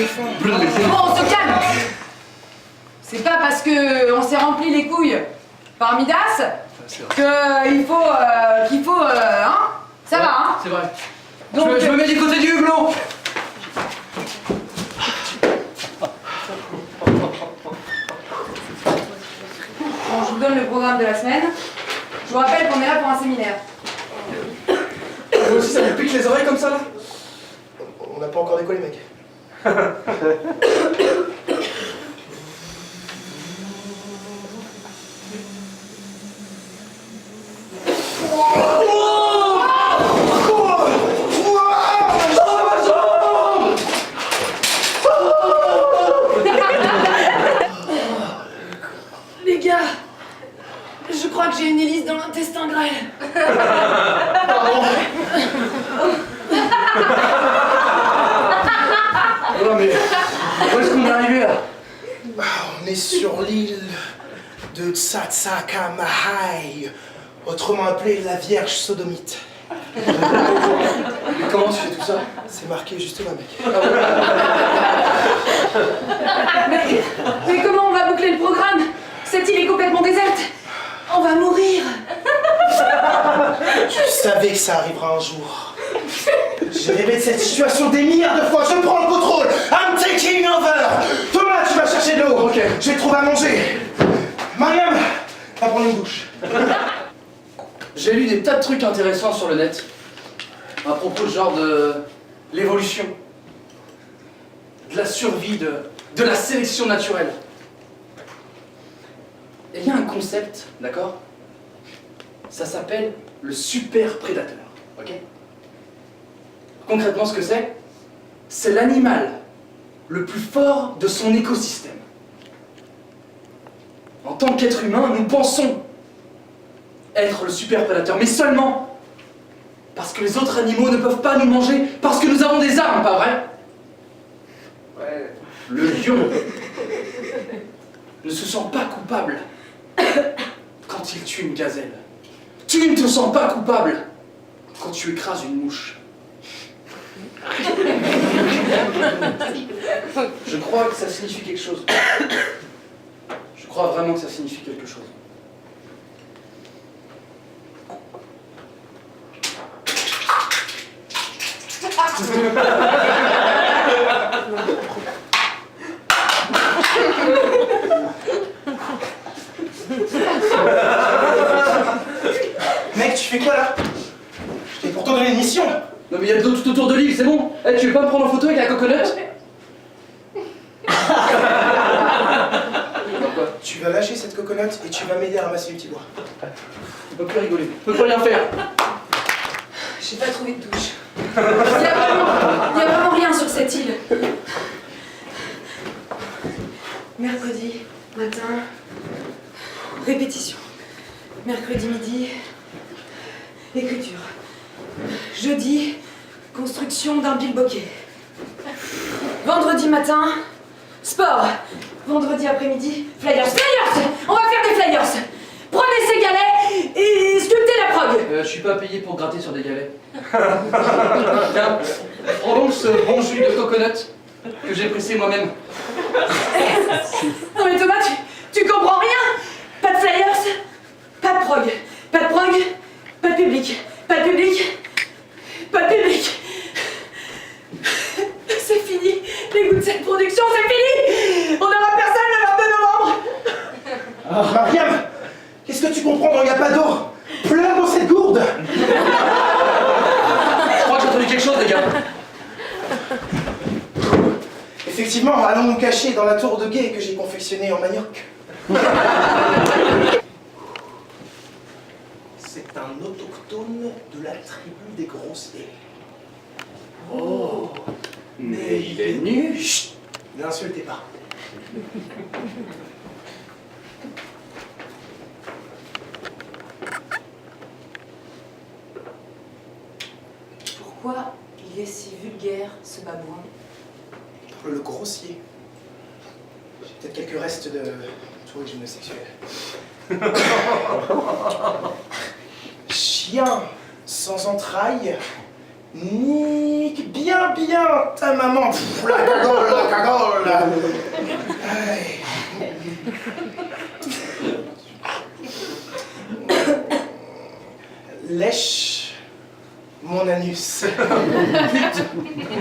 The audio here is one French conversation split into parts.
éléphant. Bon, on se calme. C'est pas parce que on s'est rempli les couilles par Midas qu'il faut, hein. Ça va, hein. C'est vrai. Donc, je me mets du côté du hublot. Bon, je vous donne le programme de la semaine. Je vous rappelle qu'on est là pour un séminaire. Vous aussi, ça vous pique les oreilles comme ça, là? On n'a pas encore décollé, mec. Les gars, je crois que j'ai une hélice dans l'intestin grêle. Non mais, où est-ce qu'on est arrivé là? On est sur l'île de Tsatsakamahai, autrement appelée la Vierge Sodomite. Mais comment tu fais tout ça? C'est marqué juste là, mec. Mais comment on va boucler le programme? Cette île est complètement déserte. On va mourir. Je savais que ça arrivera un jour. J'ai rêvé de cette situation des milliards de fois. Je prends le contrôle. I'm taking over. Thomas, tu vas chercher de l'eau. Ok. Je vais trouver à manger. Mariam, va prendre une douche. J'ai lu des tas de trucs intéressants sur le net à propos de genre de l'évolution, de la survie, de la sélection naturelle. Et il y a un concept, d'accord? Ça s'appelle le super prédateur, ok? Concrètement, ce que c'est l'animal le plus fort de son écosystème. En tant qu'être humain, nous pensons être le super prédateur, mais seulement parce que les autres animaux ne peuvent pas nous manger, parce que nous avons des armes, pas vrai? Ouais. Le lion ne se sent pas coupable quand il tue une gazelle. Tu ne te sens pas coupable quand tu écrases une mouche. Je crois que ça signifie quelque chose. Je crois vraiment que ça signifie quelque chose. Mec, tu fais quoi là? Je t'ai pourtant donné une mission. Non mais il y a de l'eau tout autour de l'île, c'est bon. Eh, tu veux pas me prendre en photo avec la coconut? Tu vas lâcher cette coconut et tu vas m'aider à ramasser le petit bois. On peut plus rigoler, on peut plus rien faire. J'ai pas trouvé de douche. Il y a vraiment rien sur cette île. Mercredi matin, répétition. Mercredi midi, écriture. Jeudi, construction d'un bilboquet. Vendredi matin, sport. Vendredi après-midi, flyers. Flyers! On va faire des flyers. Prenez ces galets et sculptez la prog. Je suis pas payé pour gratter sur des galets. Tiens, prends donc ce bon jus de coconut que j'ai pressé moi-même. Non mais Thomas, tu comprends rien. Pas de flyers, pas de prog. Pas de prog, pas de public. Pas de public, pas de public. C'est fini. Les goûts de cette production, c'est fini. On n'aura personne le 22 novembre. Ah, Mariam, qu'est-ce que tu comprends quand il n'y a pas d'eau? Pleure dans cette gourde. Je crois que j'ai entendu quelque chose, les gars. Effectivement, allons nous cacher dans la tour de guet que j'ai confectionnée en manioc. C'est un autochtone de la tribu des grossiers. Oh, mais il est nu. Chut, ne l'insultez pas. Pourquoi il est si vulgaire, ce babouin? Le grossier. J'ai peut-être quelques restes de tourisme sexuel. Chien sans entrailles Nique bien ta maman. Pff, la cagole. Aïe. Lèche mon anus.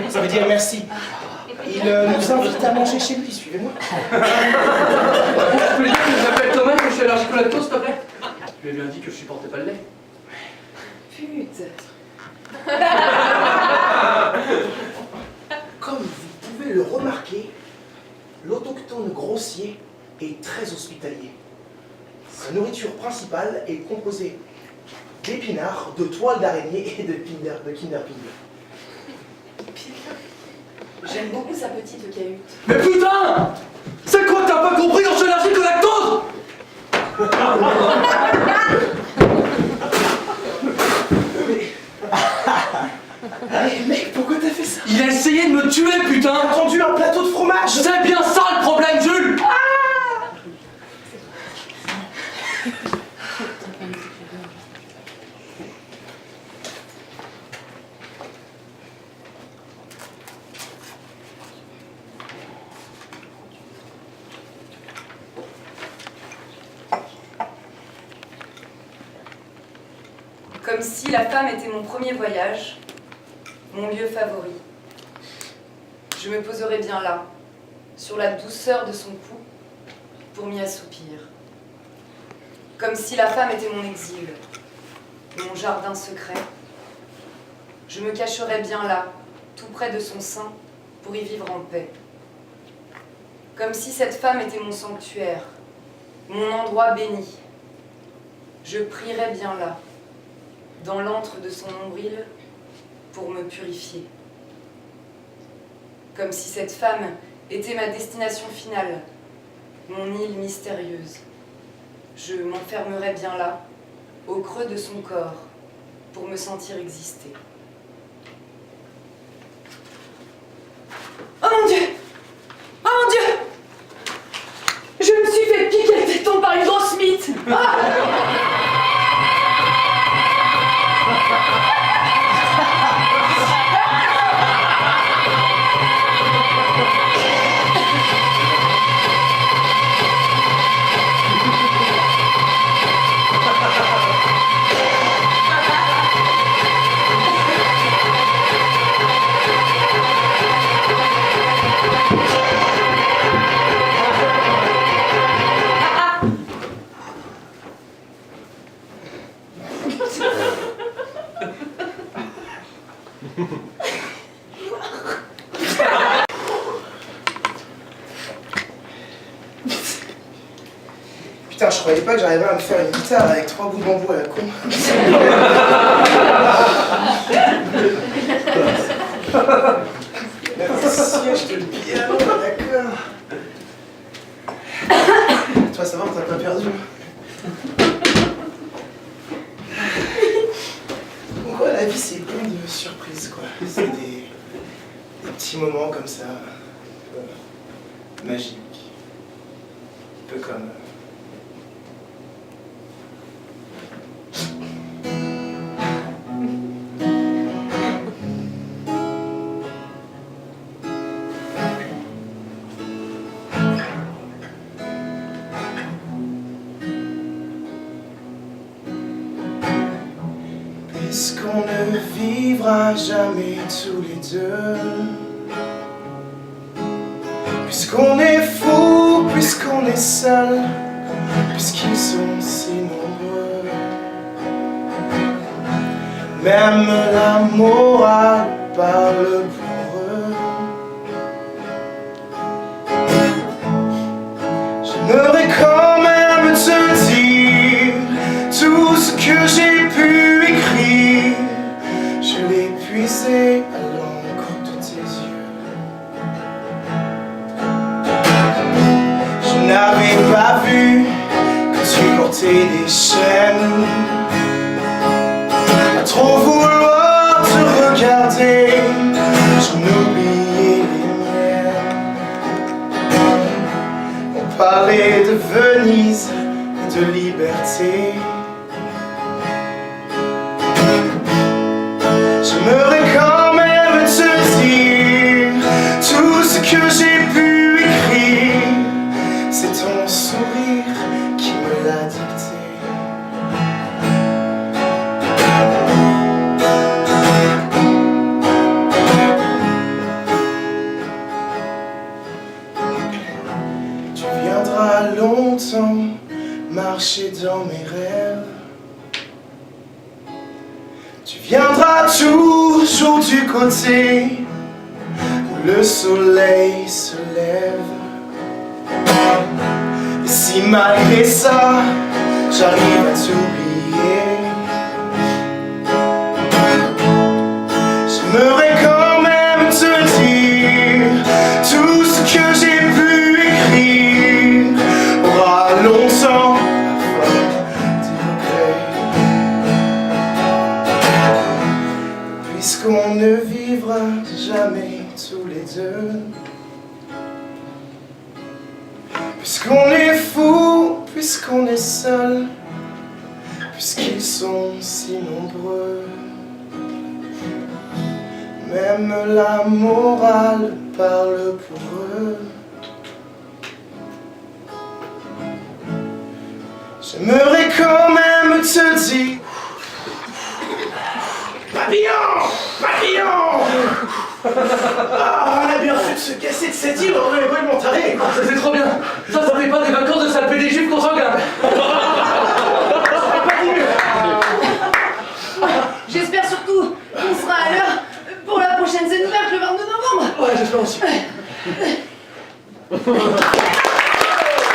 Ça veut dire merci. Il nous invite à manger chez lui, suivez-moi. Je peux lui dire que je m'appelle Thomas et que je suis allergique au lactose, s'il te plaît? Je lui ai bien dit que je supportais pas le lait. Putain. Comme vous pouvez le remarquer, l'autochtone grossier est très hospitalier. Sa nourriture principale est composée d'épinards, de toiles d'araignée et de Kinder Pinguin. J'aime beaucoup sa petite cahute. Mais putain! C'est quoi que t'as pas compris quand je suis allergique au lactose? Mais mec, pourquoi t'as fait ça? Il a essayé de me tuer, T'as putain! tendu un plateau de fromage! C'est bien ça le problème, Jules! Comme si la femme était mon premier voyage, mon lieu favori. Je me poserai bien là, sur la douceur de son cou, pour m'y assoupir. Comme si la femme était mon exil, mon jardin secret. Je me cacherai bien là, tout près de son sein, pour y vivre en paix. Comme si cette femme était mon sanctuaire, mon endroit béni. Je prierai bien là, dans l'antre de son nombril, pour me purifier. Comme si cette femme était ma destination finale, mon île mystérieuse. Je m'enfermerais bien là, au creux de son corps, pour me sentir exister. Oh mon Dieu! Oh mon Dieu! Je me suis fait piquer le téton par une grosse mythe! Ah! Putain, je croyais pas que j'arrivais à me faire une guitare avec 3 bouts de bambou à la con. Siège de piano, d'accord. Toi, ça va, t'as pas perdu. Donc ouais, la vie, c'est plein de surprises, quoi. C'est des petits moments comme ça, magiques. Un peu comme... Puisqu'on ne vivra jamais tous les deux, puisqu'on est fou, puisqu'on est seul, puisqu'ils sont si nombreux, même la morale parle pour eux. J'aimerais quand même te dire tout ce que j'ai pu écrire. Je l'ai puisé à l'encre de tes yeux. Je n'avais pas vu que tu portais des chaînes. À trop vouloir te regarder, j'en oubliais les miennes. On parlait de Venise et de liberté. J'aimerais quand longtemps marché dans mes rêves. Tu viendras toujours du côté où le soleil se lève. Et si malgré ça, j'arrive à t'oublier, j'aimerais quand même te dire tout ce que j'ai pu écrire aura longtemps la forme des regrets. Puisqu'on ne vivra jamais tous les deux, puisqu'on est fou, puisqu'on est seul, puisqu'ils sont si nombreux, même la morale parle pour eux. J'aimerais quand même te dire: Papillon! Papillon! Ah, on a bien fait de se casser de cette île, on est vraiment taré. Ça c'est trop bien. Ça fait pas des vacances de salper des juifs consanguins. J'espère surtout qu'on sera à l'heure pour la prochaine scène ouverte le 22 novembre. Ouais, j'espère aussi.